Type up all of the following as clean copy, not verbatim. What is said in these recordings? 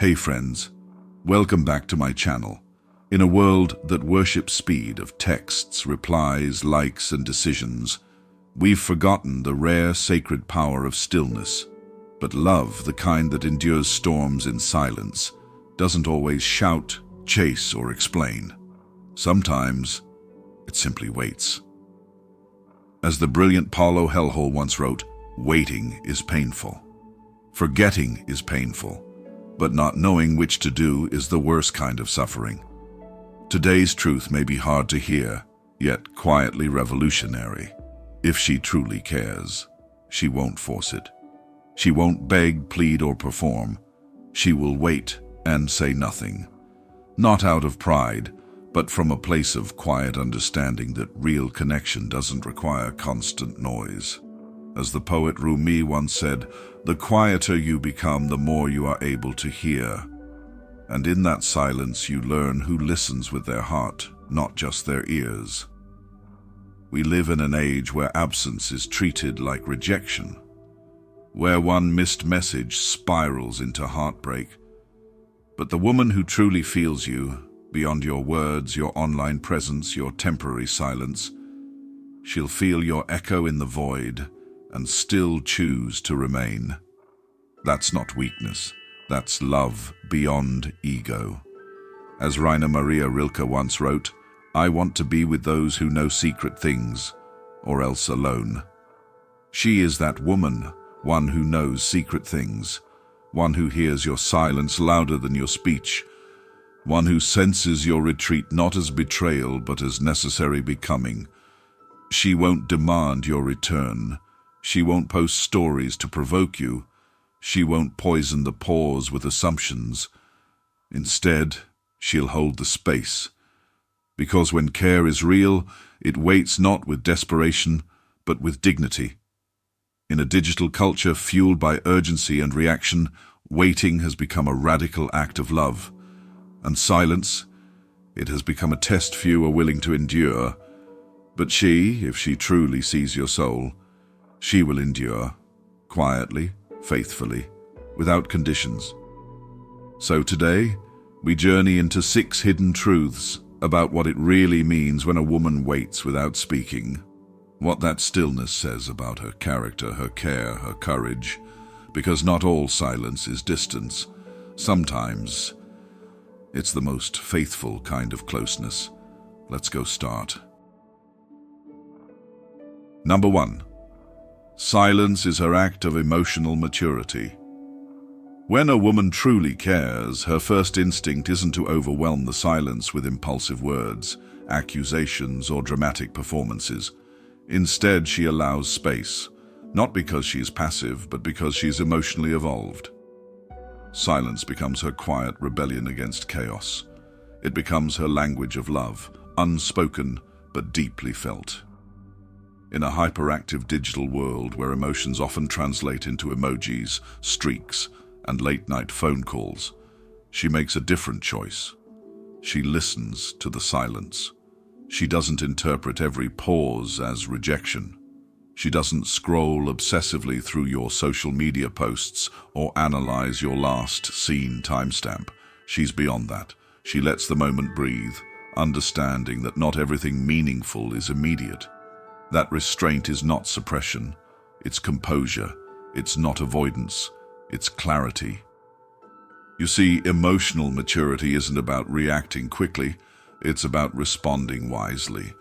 Hey friends, welcome back to my channel. In a world that worships speed of texts, replies, likes, and decisions, we've forgotten the rare sacred power of stillness. But love, the kind that endures storms in silence, doesn't always shout, chase, or explain. Sometimes it simply waits. As the brilliant Paulo Coelho once wrote, waiting is painful. Forgetting is painful. But not knowing which to do is the worst kind of suffering. Today's truth may be hard to hear, yet quietly revolutionary. If she truly cares, she won't force it. She won't beg, plead, or perform. She will wait and say nothing. Not out of pride, but from a place of quiet understanding that real connection doesn't require constant noise. As the poet Rumi once said, the quieter you become, the more you are able to hear. And in that silence you learn who listens with their heart, not just their ears. We live in an age where absence is treated like rejection, where one missed message spirals into heartbreak. But the woman who truly feels you, beyond your words, your online presence, your temporary silence, she'll feel your echo in the void and still choose to remain. That's not weakness, that's love beyond ego. As Rainer Maria Rilke once wrote, I want to be with those who know secret things, or else alone. She is that woman, one who knows secret things, one who hears your silence louder than your speech, one who senses your retreat not as betrayal but as necessary becoming. She won't demand your return. She won't post stories to provoke you. She won't poison the pause with assumptions. Instead, she'll hold the space. Because when care is real, it waits not with desperation, but with dignity. In a digital culture fueled by urgency and reaction, waiting has become a radical act of love. And silence, it has become a test few are willing to endure. But she, if she truly sees your soul, she will endure, quietly, faithfully, without conditions. So today, we journey into 6 hidden truths about what it really means when a woman waits without speaking, what that stillness says about her character, her care, her courage, because not all silence is distance. Sometimes, it's the most faithful kind of closeness. Let's go start. Number 1. Silence is her act of emotional maturity. When a woman truly cares, her first instinct isn't to overwhelm the silence with impulsive words, accusations, or dramatic performances. Instead, she allows space, not because she is passive, but because she is emotionally evolved. Silence becomes her quiet rebellion against chaos. It becomes her language of love, unspoken but deeply felt. In a hyperactive digital world where emotions often translate into emojis, streaks, and late-night phone calls, she makes a different choice. She listens to the silence. She doesn't interpret every pause as rejection. She doesn't scroll obsessively through your social media posts or analyze your last seen timestamp. She's beyond that. She lets the moment breathe, understanding that not everything meaningful is immediate. That restraint is not suppression, it's composure, it's not avoidance, it's clarity. You see, emotional maturity isn't about reacting quickly, it's about responding wisely.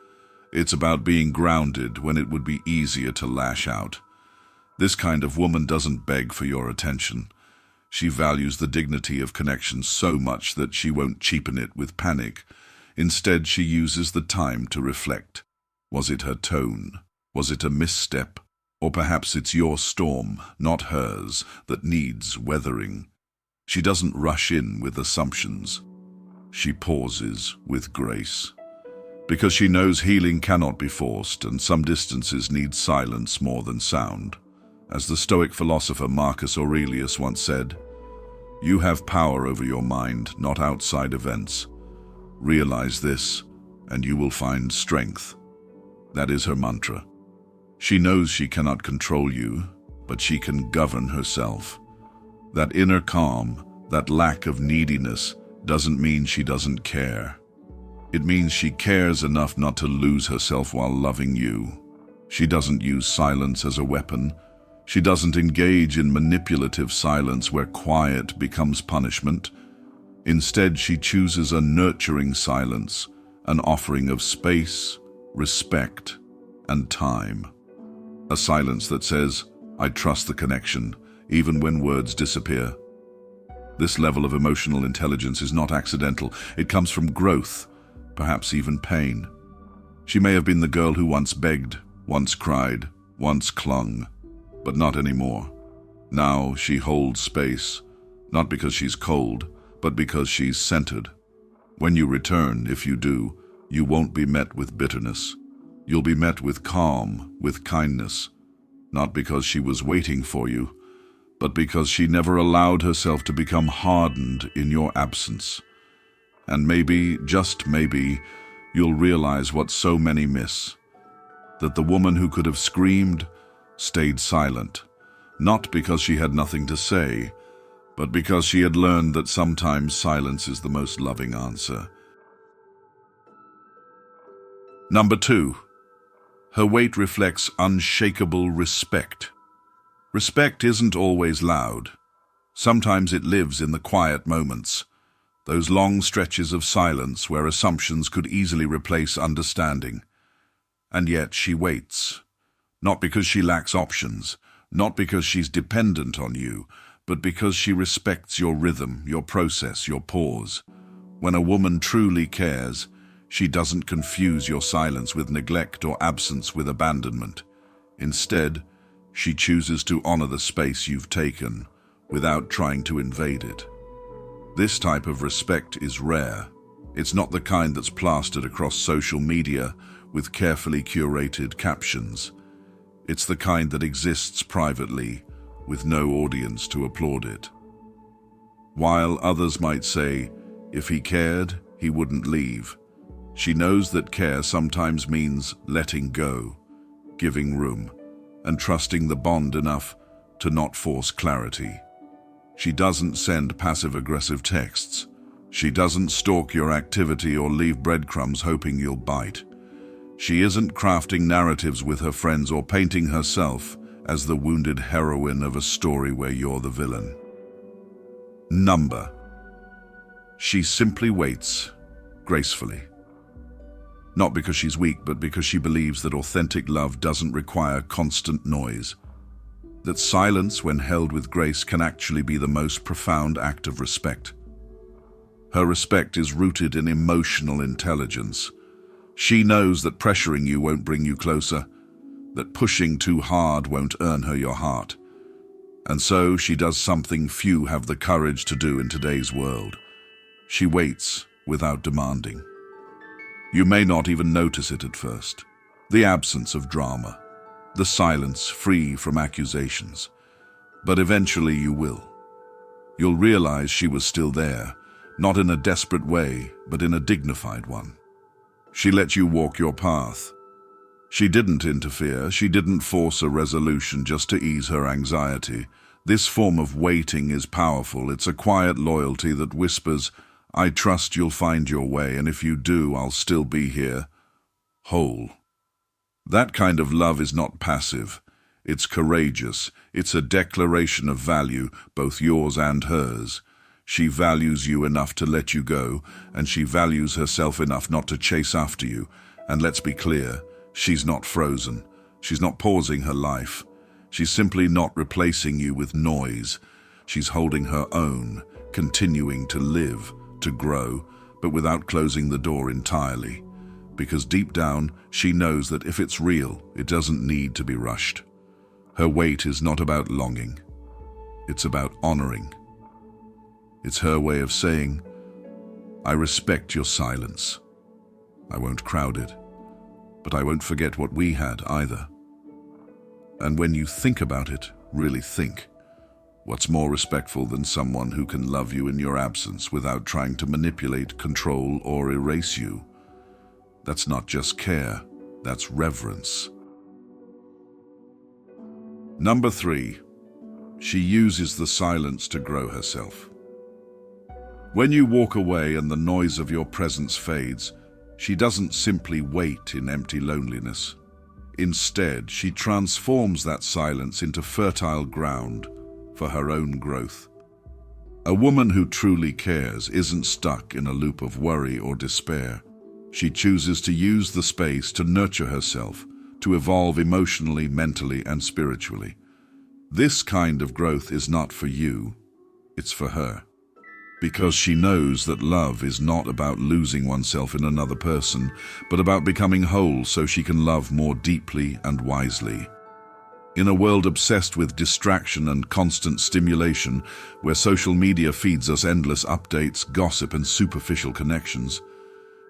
It's about being grounded when it would be easier to lash out. This kind of woman doesn't beg for your attention. She values the dignity of connection so much that she won't cheapen it with panic. Instead, she uses the time to reflect. Was it her tone? Was it a misstep? Or perhaps it's your storm, not hers, that needs weathering. She doesn't rush in with assumptions. She pauses with grace. Because she knows healing cannot be forced, and some distances need silence more than sound. As the Stoic philosopher Marcus Aurelius once said, "You have power over your mind, not outside events. Realize this, and you will find strength." That is her mantra. She knows she cannot control you, but she can govern herself. That inner calm, That lack of neediness doesn't mean she doesn't care. It means she cares enough not to lose herself while loving you. She doesn't use silence as a weapon. She doesn't engage in manipulative silence where quiet becomes punishment. Instead, she chooses a nurturing silence, an offering of space, respect, and time. A silence that says, "I trust the connection," even when words disappear. This level of emotional intelligence is not accidental. It comes from growth, perhaps even pain. She may have been the girl who once begged, once cried, once clung, but not anymore. Now she holds space, not because she's cold, but because she's centered. When you return, if you do, you won't be met with bitterness. You'll be met with calm, with kindness, not because she was waiting for you, but because she never allowed herself to become hardened in your absence. And maybe, just maybe, you'll realize what so many miss, that the woman who could have screamed stayed silent, not because she had nothing to say, but because she had learned that sometimes silence is the most loving answer. Number 2. Her weight reflects unshakable respect. Respect isn't always loud. Sometimes it lives in the quiet moments, those long stretches of silence where assumptions could easily replace understanding. And yet she waits, not because she lacks options, not because she's dependent on you, but because she respects your rhythm, your process, your pause. When a woman truly cares, she doesn't confuse your silence with neglect or absence with abandonment. Instead, she chooses to honor the space you've taken without trying to invade it. This type of respect is rare. It's not the kind that's plastered across social media with carefully curated captions. It's the kind that exists privately, with no audience to applaud it. While others might say, if he cared, he wouldn't leave, she knows that care sometimes means letting go, giving room, and trusting the bond enough to not force clarity. She doesn't send passive-aggressive texts. She doesn't stalk your activity or leave breadcrumbs hoping you'll bite. She isn't crafting narratives with her friends or painting herself as the wounded heroine of a story where you're the villain. Number. She simply waits, gracefully. Not because she's weak, but because she believes that authentic love doesn't require constant noise. That silence, when held with grace, can actually be the most profound act of respect. Her respect is rooted in emotional intelligence. She knows that pressuring you won't bring you closer, that pushing too hard won't earn her your heart. And so she does something few have the courage to do in today's world. She waits without demanding. You may not even notice it at first. The absence of drama, the silence free from accusations. But eventually you will. You'll realize she was still there, not in a desperate way, but in a dignified one. She let you walk your path. She didn't interfere, she didn't force a resolution just to ease her anxiety. This form of waiting is powerful. It's a quiet loyalty that whispers, "I trust you'll find your way, and if you do, I'll still be here, whole." That kind of love is not passive. It's courageous. It's a declaration of value, both yours and hers. She values you enough to let you go, and she values herself enough not to chase after you. And let's be clear, she's not frozen. She's not pausing her life. She's simply not replacing you with noise. She's holding her own, continuing to live, to grow, but without closing the door entirely. Because deep down, she knows that if it's real, it doesn't need to be rushed. Her wait is not about longing. It's about honoring. It's her way of saying, "I respect your silence. I won't crowd it, but I won't forget what we had either." And when you think about it, really think, what's more respectful than someone who can love you in your absence without trying to manipulate, control, or erase you? That's not just care, that's reverence. Number 3, she uses the silence to grow herself. When you walk away and the noise of your presence fades, she doesn't simply wait in empty loneliness. Instead, she transforms that silence into fertile ground for her own growth. A woman who truly cares isn't stuck in a loop of worry or despair. She chooses to use the space to nurture herself, to evolve emotionally, mentally, and spiritually. This kind of growth is not for you, it's for her. Because she knows that love is not about losing oneself in another person, but about becoming whole so she can love more deeply and wisely. In a world obsessed with distraction and constant stimulation, where social media feeds us endless updates, gossip, and superficial connections,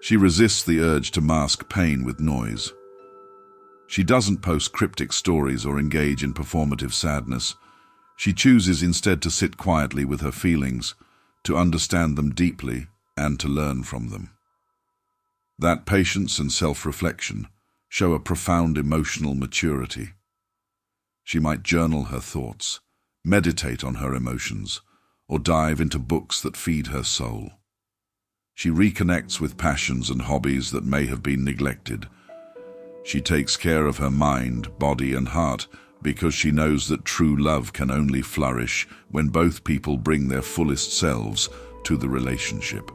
she resists the urge to mask pain with noise. She doesn't post cryptic stories or engage in performative sadness. She chooses instead to sit quietly with her feelings, to understand them deeply, and to learn from them. That patience and self-reflection show a profound emotional maturity. She might journal her thoughts, meditate on her emotions, or dive into books that feed her soul. She reconnects with passions and hobbies that may have been neglected. She takes care of her mind, body, and heart because she knows that true love can only flourish when both people bring their fullest selves to the relationship.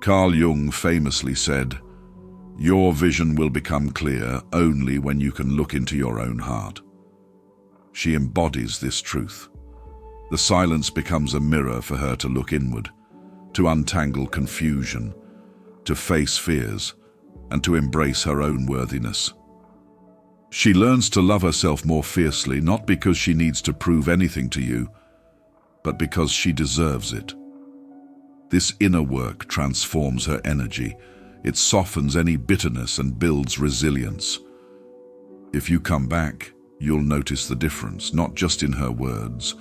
Carl Jung famously said, "Your vision will become clear only when you can look into your own heart." She embodies this truth. The silence becomes a mirror for her to look inward, to untangle confusion, to face fears, and to embrace her own worthiness. She learns to love herself more fiercely, not because she needs to prove anything to you, but because she deserves it. This inner work transforms her energy. It softens any bitterness and builds resilience. If you come back, you'll notice the difference, not just in her words,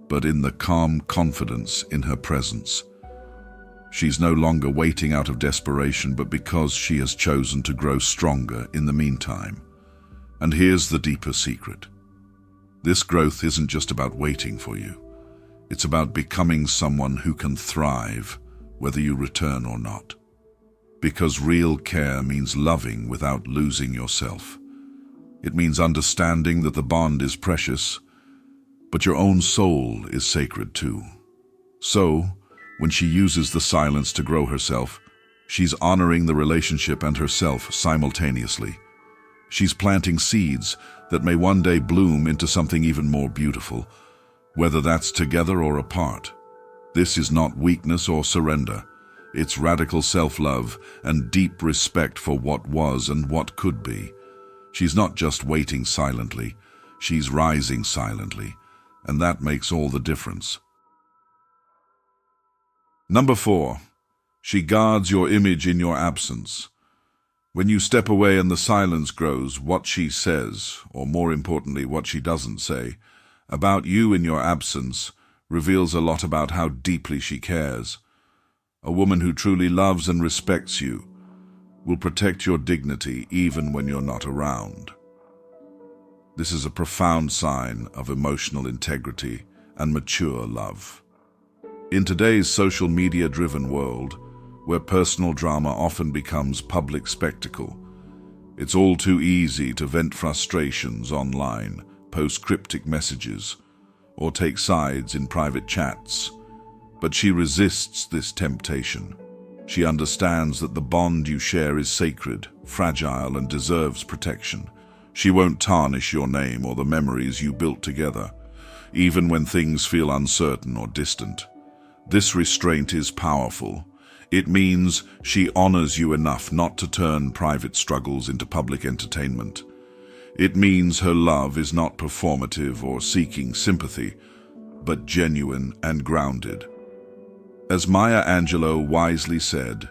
but in the calm confidence in her presence. She's no longer waiting out of desperation, but because she has chosen to grow stronger in the meantime. And here's the deeper secret. This growth isn't just about waiting for you. It's about becoming someone who can thrive, whether you return or not. Because real care means loving without losing yourself. It means understanding that the bond is precious, but your own soul is sacred too. So, when she uses the silence to grow herself, she's honoring the relationship and herself simultaneously. She's planting seeds that may one day bloom into something even more beautiful, whether that's together or apart. This is not weakness or surrender. It's radical self-love and deep respect for what was and what could be. She's not just waiting silently, she's rising silently, and that makes all the difference. Number 4, she guards your image in your absence. When you step away and the silence grows, what she says, or more importantly, what she doesn't say, about you in your absence reveals a lot about how deeply she cares. A woman who truly loves and respects you will protect your dignity even when you're not around. This is a profound sign of emotional integrity and mature love. In today's social media-driven world, where personal drama often becomes public spectacle, it's all too easy to vent frustrations online, post cryptic messages, or take sides in private chats. But she resists this temptation. She understands that the bond you share is sacred, fragile, and deserves protection. She won't tarnish your name or the memories you built together, even when things feel uncertain or distant. This restraint is powerful. It means she honors you enough not to turn private struggles into public entertainment. It means her love is not performative or seeking sympathy, but genuine and grounded. As Maya Angelou wisely said,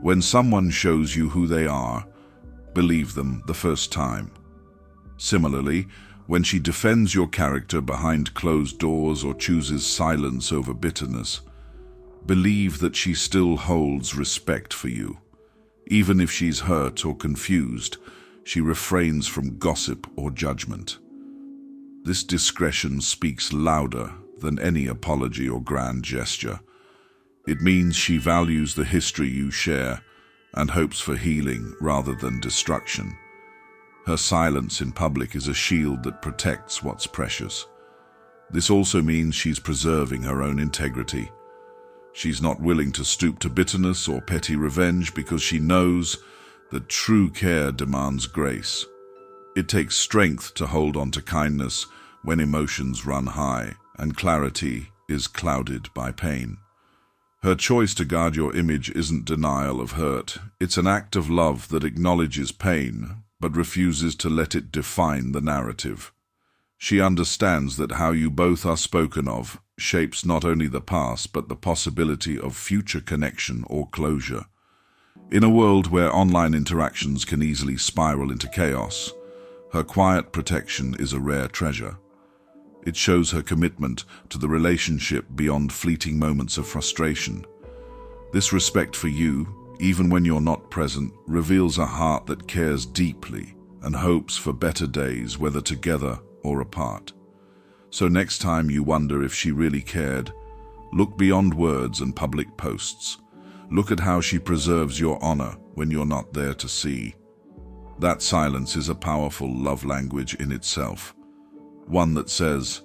when someone shows you who they are, believe them the first time. Similarly, when she defends your character behind closed doors or chooses silence over bitterness, believe that she still holds respect for you. Even if she's hurt or confused, she refrains from gossip or judgment. This discretion speaks louder than any apology or grand gesture. It means she values the history you share and hopes for healing rather than destruction. Her silence in public is a shield that protects what's precious. This also means she's preserving her own integrity. She's not willing to stoop to bitterness or petty revenge because she knows that true care demands grace. It takes strength to hold on to kindness when emotions run high and clarity is clouded by pain. Her choice to guard your image isn't denial of hurt. It's an act of love that acknowledges pain but refuses to let it define the narrative. She understands that how you both are spoken of shapes not only the past but the possibility of future connection or closure. In a world where online interactions can easily spiral into chaos, her quiet protection is a rare treasure. It shows her commitment to the relationship beyond fleeting moments of frustration. This respect for you, even when you're not present, reveals a heart that cares deeply and hopes for better days, whether together or apart. So next time you wonder if she really cared, look beyond words and public posts. Look at how she preserves your honor when you're not there to see. That silence is a powerful love language in itself. One that says,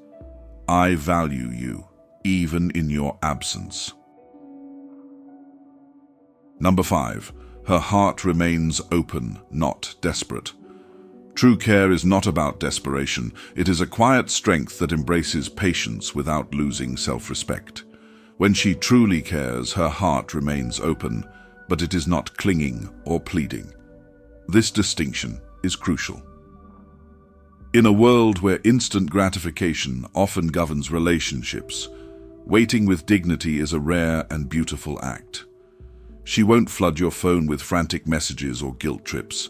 I value you, even in your absence. Number 5. Her heart remains open, not desperate. True care is not about desperation. It is a quiet strength that embraces patience without losing self-respect. When she truly cares, her heart remains open, but it is not clinging or pleading. This distinction is crucial. In a world where instant gratification often governs relationships, waiting with dignity is a rare and beautiful act. She won't flood your phone with frantic messages or guilt trips.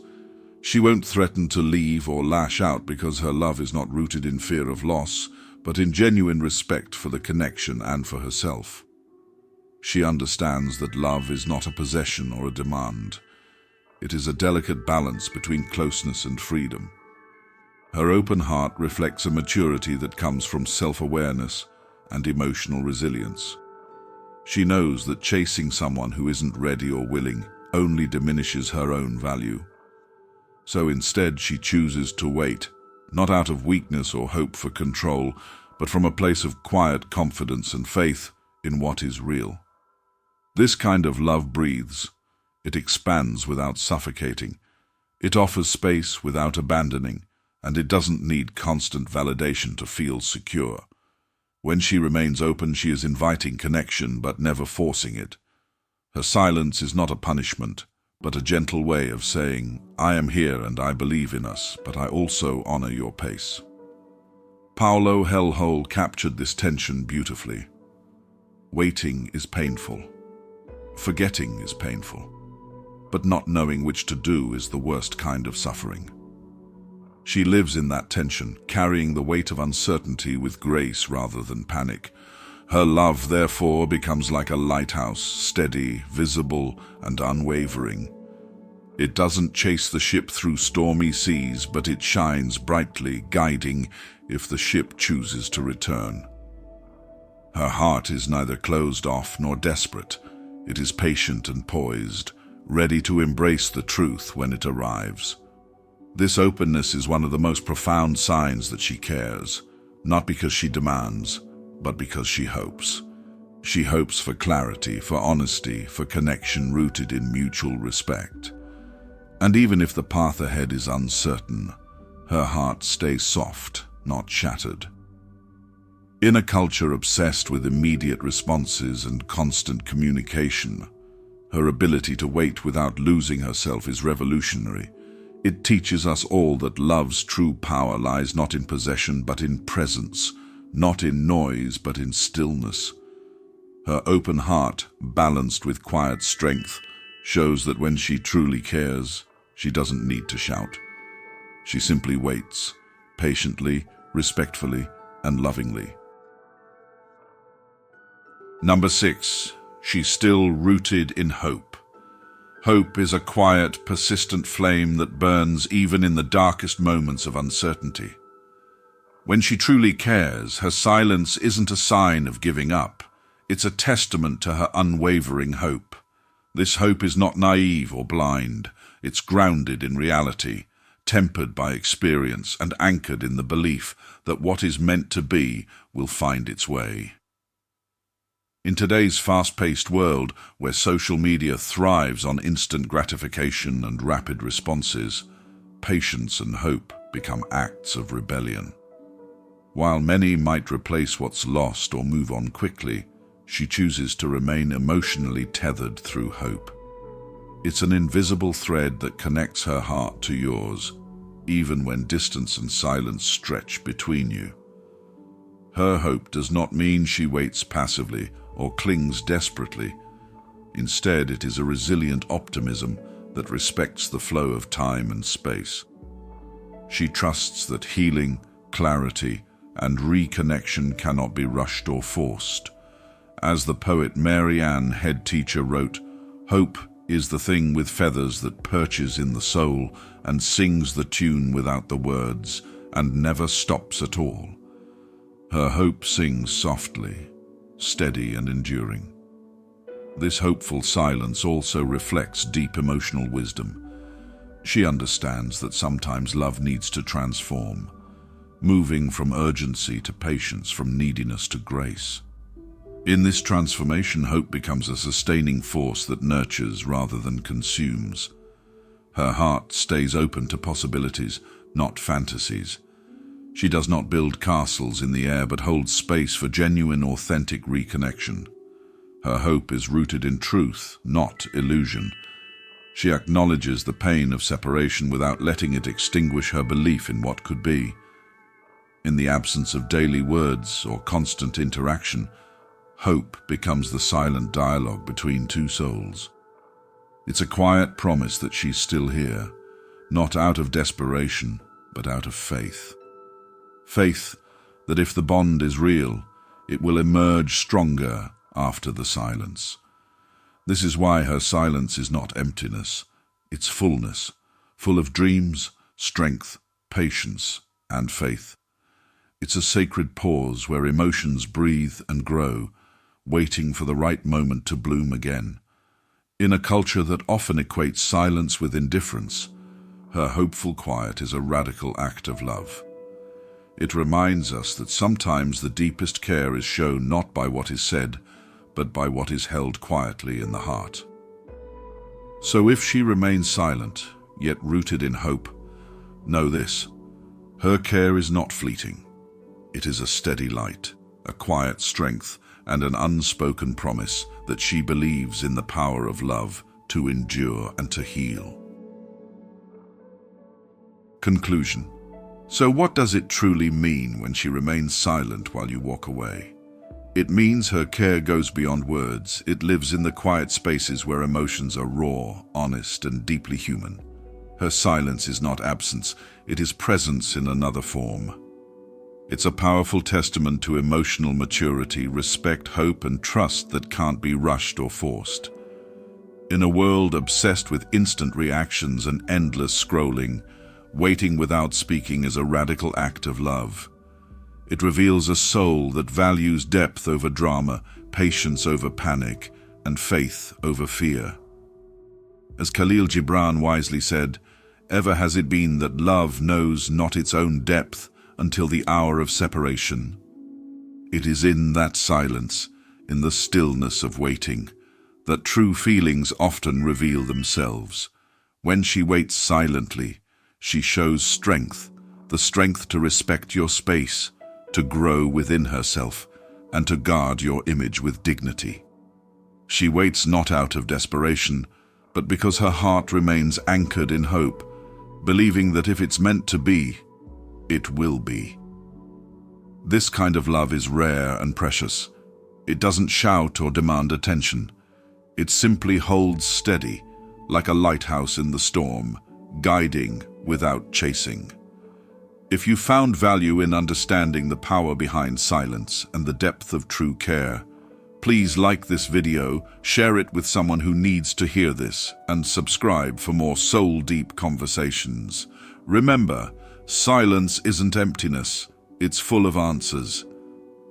She won't threaten to leave or lash out because her love is not rooted in fear of loss, but in genuine respect for the connection and for herself. She understands that love is not a possession or a demand. It is a delicate balance between closeness and freedom. Her open heart reflects a maturity that comes from self-awareness and emotional resilience. She knows that chasing someone who isn't ready or willing only diminishes her own value. So instead she chooses to wait, not out of weakness or hope for control, but from a place of quiet confidence and faith in what is real. This kind of love breathes. It expands without suffocating. It offers space without abandoning, and it doesn't need constant validation to feel secure. When she remains open, she is inviting connection but never forcing it. Her silence is not a punishment, but a gentle way of saying, I am here and I believe in us, but I also honor your pace. Paulo Hellhole captured this tension beautifully. Waiting is painful. Forgetting is painful. But not knowing which to do is the worst kind of suffering. She lives in that tension, carrying the weight of uncertainty with grace rather than panic. Her love, therefore, becomes like a lighthouse, steady, visible, and unwavering. It doesn't chase the ship through stormy seas, but it shines brightly, guiding if the ship chooses to return. Her heart is neither closed off nor desperate. It is patient and poised, ready to embrace the truth when it arrives. This openness is one of the most profound signs that she cares, not because she demands, but because she hopes. She hopes for clarity, for honesty, for connection rooted in mutual respect. And even if the path ahead is uncertain, her heart stays soft, not shattered. In a culture obsessed with immediate responses and constant communication, her ability to wait without losing herself is revolutionary. It teaches us all that love's true power lies not in possession but in presence, not in noise but in stillness. Her open heart, balanced with quiet strength, shows that when she truly cares, she doesn't need to shout. She simply waits, patiently, respectfully, and lovingly. Number 6. She's still rooted in hope. Hope is a quiet, persistent flame that burns even in the darkest moments of uncertainty. When she truly cares, her silence isn't a sign of giving up. It's a testament to her unwavering hope. This hope is not naive or blind. It's grounded in reality, tempered by experience, and anchored in the belief that what is meant to be will find its way. In today's fast-paced world, where social media thrives on instant gratification and rapid responses, patience and hope become acts of rebellion. While many might replace what's lost or move on quickly, she chooses to remain emotionally tethered through hope. It's an invisible thread that connects her heart to yours, even when distance and silence stretch between you. Her hope does not mean she waits passively or clings desperately. Instead, it is a resilient optimism that respects the flow of time and space. She trusts that healing, clarity, and reconnection cannot be rushed or forced. As the poet Mary Ann Head Teacher wrote, "Hope is the thing with feathers that perches in the soul and sings the tune without the words and never stops at all." Her hope sings softly, steady and enduring. This hopeful silence also reflects deep emotional wisdom. She understands that sometimes love needs to transform, moving from urgency to patience, from neediness to grace. In this transformation, hope becomes a sustaining force that nurtures rather than consumes. Her heart stays open to possibilities, not fantasies. She does not build castles in the air, but holds space for genuine, authentic reconnection. Her hope is rooted in truth, not illusion. She acknowledges the pain of separation without letting it extinguish her belief in what could be. In the absence of daily words or constant interaction, hope becomes the silent dialogue between two souls. It's a quiet promise that she's still here, not out of desperation, but out of faith. Faith that if the bond is real, it will emerge stronger after the silence. This is why her silence is not emptiness, it's fullness, full of dreams, strength, patience, and faith. It's a sacred pause where emotions breathe and grow, waiting for the right moment to bloom again. In a culture that often equates silence with indifference, her hopeful quiet is a radical act of love. It reminds us that sometimes the deepest care is shown not by what is said, but by what is held quietly in the heart. So if she remains silent, yet rooted in hope, know this: her care is not fleeting. It is a steady light, a quiet strength, and an unspoken promise that she believes in the power of love to endure and to heal. Conclusion. So what does it truly mean when she remains silent while you walk away? It means her care goes beyond words. It lives in the quiet spaces where emotions are raw, honest, and deeply human. Her silence is not absence, it is presence in another form. It's a powerful testament to emotional maturity, respect, hope, and trust that can't be rushed or forced. In a world obsessed with instant reactions and endless scrolling, waiting without speaking is a radical act of love. It reveals a soul that values depth over drama, patience over panic, and faith over fear. As Khalil Gibran wisely said, "Ever has it been that love knows not its own depth until the hour of separation." It is in that silence, in the stillness of waiting, that true feelings often reveal themselves. When she waits silently, she shows strength, the strength to respect your space, to grow within herself, and to guard your image with dignity. She waits not out of desperation, but because her heart remains anchored in hope, believing that if it's meant to be, it will be. This kind of love is rare and precious. It doesn't shout or demand attention. It simply holds steady, like a lighthouse in the storm, guiding without chasing. If you found value in understanding the power behind silence and the depth of true care, please like this video, share it with someone who needs to hear this, and subscribe for more soul-deep conversations. Remember, silence isn't emptiness, it's full of answers.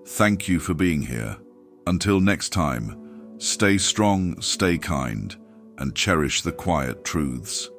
Thank you for being here. Until next time, stay strong, stay kind, and cherish the quiet truths.